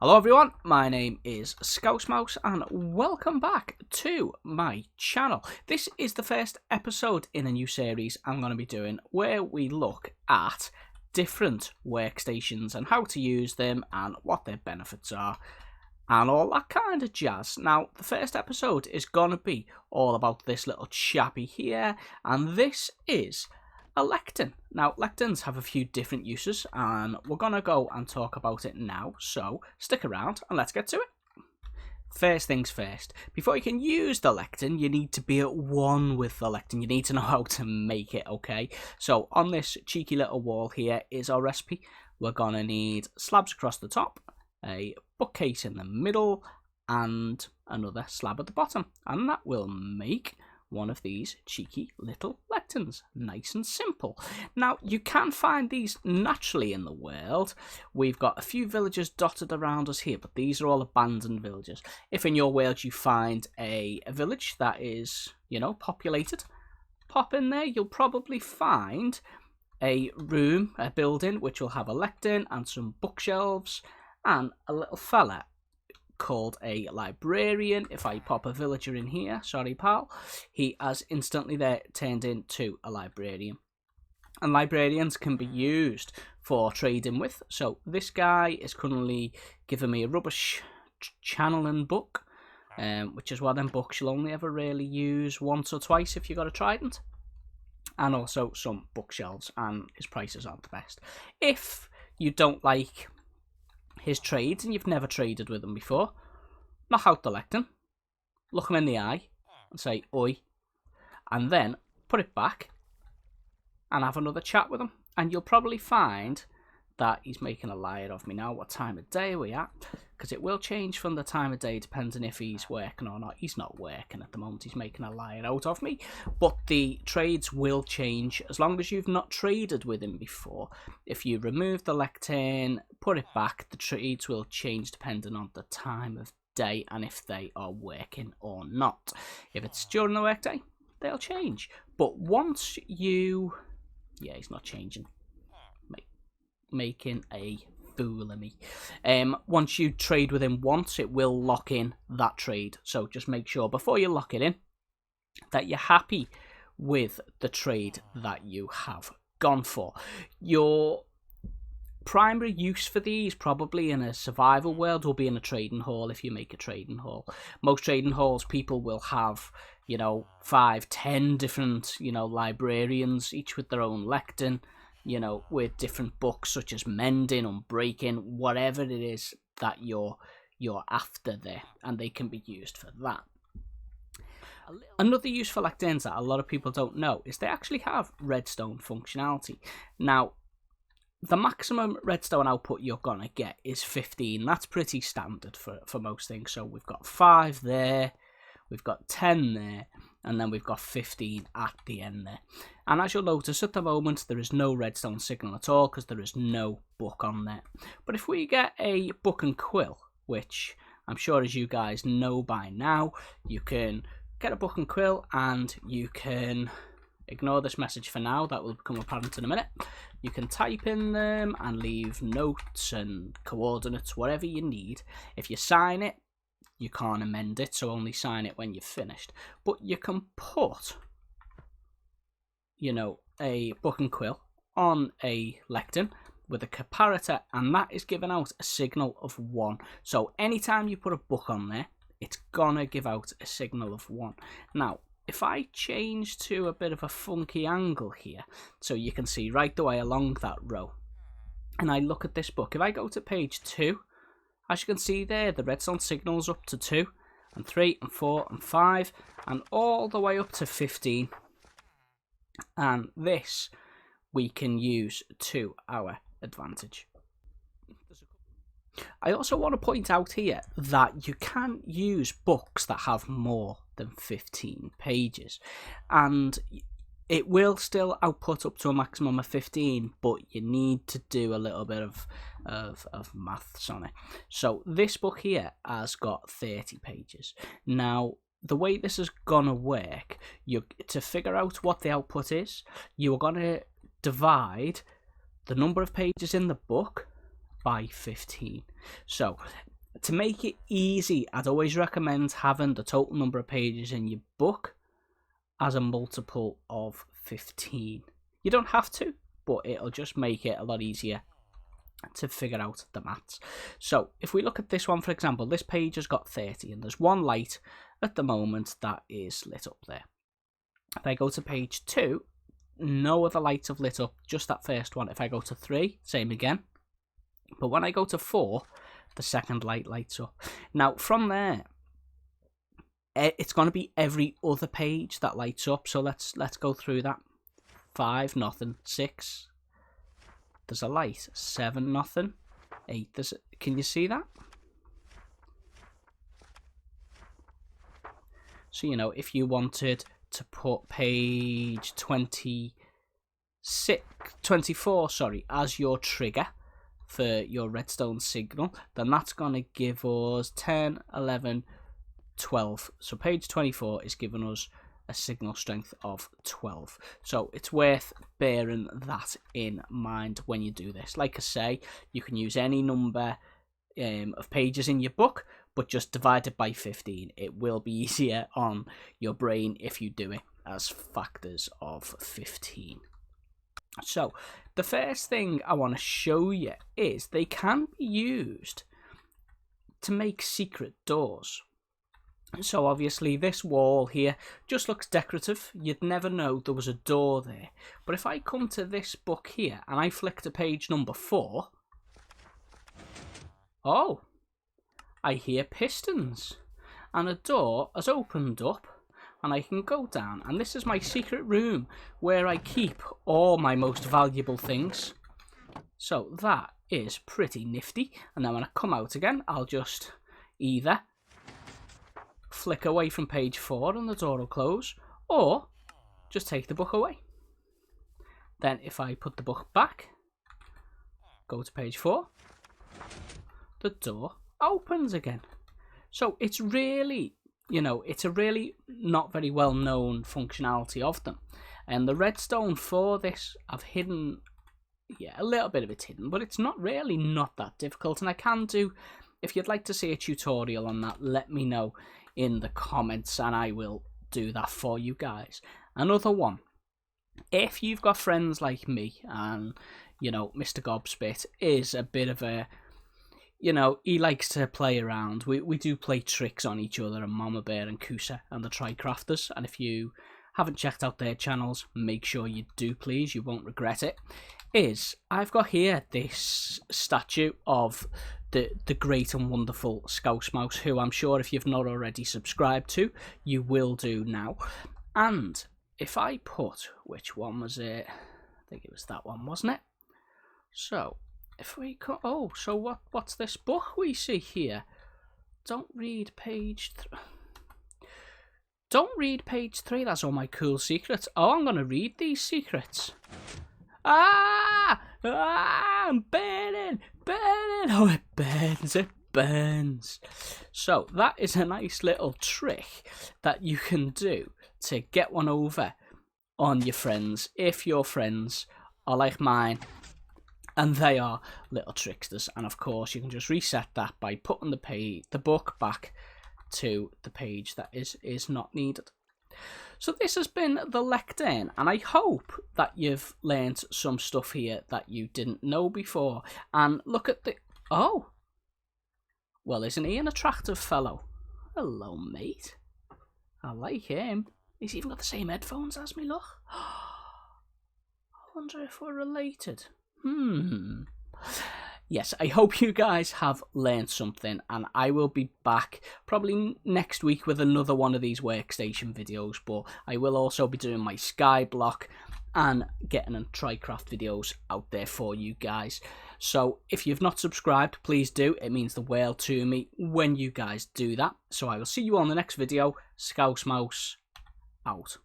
Hello everyone, my name is Scousmouse and welcome back to my channel. This is the first episode in a new series I'm going to be doing where we look at different workstations and how to use them and what their benefits are and all that kind of jazz. Now, the first episode is going to be all about this little chappy here, and this is a lectern. Now, lecterns have a few different uses, and we're going to go and talk about it now, so stick around and let's get to it. First things first, before you can use the lectern, you need to be at one with the lectern. You need to know how to make it, okay? So on this cheeky little wall here is our recipe. We're going to need slabs across the top, a bookcase in the middle, and another slab at the bottom, and that will make one of these cheeky little lecterns. Nice and simple. Now, you can find these naturally in the world. We've got a few villages dotted around us here, but these are all abandoned villages. If in your world you find a village that is, populated, pop in there. You'll probably find a room, a building, which will have a lectern and some bookshelves and a little fella called a librarian. If I pop a villager in here, sorry pal, he has instantly there turned into a librarian. And librarians can be used for trading with. So this guy is currently giving me a rubbish channeling book, which is one of them books you'll only ever really use once or twice if you got a trident. And also some bookshelves, and his prices aren't the best. If you don't like his trades and you've never traded with him before, knock out the lectern, look him in the eye and say oi, and then put it back and have another chat with him, and you'll probably find that he's making a liar of me. Now, what time of day are we at? Because it will change from the time of day depending if he's working or not. He's not working at the moment, he's making a liar out of me, but the trades will change as long as you've not traded with him before. If you remove the lectern, put it back, the trades will change depending on the time of day and if they are working or not. If it's during the workday, they'll change. But once you... yeah, he's not changing. Making a fool of me. Once you trade with him once, it will lock in that trade. So just make sure before you lock it in that you're happy with the trade that you have gone for. Your primary use for these, probably in a survival world, will be in a trading hall if you make a trading hall. Most trading halls, people will have 5, 10 different librarians, each with their own lectern, with different books such as mending, unbreaking, whatever it is that you're after there, and they can be used for that. Another use for lecterns that a lot of people don't know is they actually have redstone functionality. Now, the maximum redstone output you're gonna get is 15. That's pretty standard for most things. So we've got 5 there, we've got 10 there, and then we've got 15 at the end there. And as you'll notice, at the moment, there is no redstone signal at all because there is no book on there. But if we get a book and quill, which I'm sure as you guys know by now, you can get a book and quill and you can ignore this message for now, that will become apparent in a minute. You can type in them and leave notes and coordinates, whatever you need. If you sign it, you can't amend it, so only sign it when you've finished. But you can put, a book and quill on a lectern with a comparator, and that is giving out a signal of 1. So anytime you put a book on there, it's gonna give out a signal of 1. Now, if I change to a bit of a funky angle here, so you can see right the way along that row, and I look at this book, if I go to page 2, as you can see there, the redstone signal's up to 2, and 3, and 4, and 5, and all the way up to 15. And this we can use to our advantage. I also want to point out here that you can use books that have more than 15 pages, and it will still output up to a maximum of 15, but you need to do a little bit of maths on it. So this book here has got 30 pages. Now, the way this is gonna work, to figure out what the output is, you're gonna divide the number of pages in the book by 15. So To make it easy, I'd always recommend having the total number of pages in your book as a multiple of 15. You don't have to, but it'll just make it a lot easier to figure out the maths. So if we look at this one, for example, this page has got 30 and there's one light at the moment that is lit up there. If I go to page 2, no other lights have lit up, just that first one. If I go to 3, same again. But when I go to 4, the second light lights up. Now from there, it's going to be every other page that lights up. So let's go through that. 5, nothing. 6, there's a light. 7, nothing. 8, can you see that? So, you know, if you wanted to put page 24, as your trigger for your redstone signal, then that's going to give us 10, 11, 12. So page 24 is giving us a signal strength of 12. So it's worth bearing that in mind when you do this. Like I say, you can use any number of pages in your book, but just divide it by 15. It will be easier on your brain if you do it as factors of 15. So the first thing I want to show you is they can be used to make secret doors. So obviously this wall here just looks decorative. You'd never know there was a door there. But if I come to this book here and I flick to page number 4, oh, I hear pistons and a door has opened up and I can go down, and this is my secret room where I keep all my most valuable things. So that is pretty nifty. And then when I come out again, I'll just either flick away from page 4 and the door will close, or just take the book away. Then if I put the book back, go to page 4, the door opens again. So it's really, you know, it's a really not very well known functionality of them. And the redstone for this, I've hidden, yeah, a little bit of it's hidden, but it's not that difficult. And I can do, if you'd like to see a tutorial on that, let me know in the comments and I will do that for you guys. Another one, if you've got friends like me, and you know, Mr. Gobspit is a bit of a, you know, he likes to play around. We do play tricks on each other, and Mama Bear and Kusa and the Tricrafters. And if you haven't checked out their channels, make sure you do, please. You won't regret it. I've got here this statue of the great and wonderful Scouse Mouse, who I'm sure if you've not already subscribed to, you will do now. And if I put, which one was it? I think it was that one, wasn't it? So if we go, oh, so what's this book we see here? Don't read page 3. Don't read page 3. That's all my cool secrets. Oh, I'm gonna read these secrets. I'm burning. Oh, it burns. So that is a nice little trick that you can do to get one over on your friends if your friends are like mine and they are little tricksters. And of course you can just reset that by putting the book back to the page that is not needed. So this has been the Lectern, and I hope that you've learned some stuff here that you didn't know before. And look at the, oh, well, isn't he an attractive fellow? Hello, mate. I like him. He's even got the same headphones as me, look. I wonder if we're related. Yes, I hope you guys have learned something, and I will be back probably next week with another one of these workstation videos, but I will also be doing my Skyblock and getting a Tricraft videos out there for you guys. So if you've not subscribed, please do. It means the world to me when you guys do that. So I will see you on the next video. Scouse Mouse out.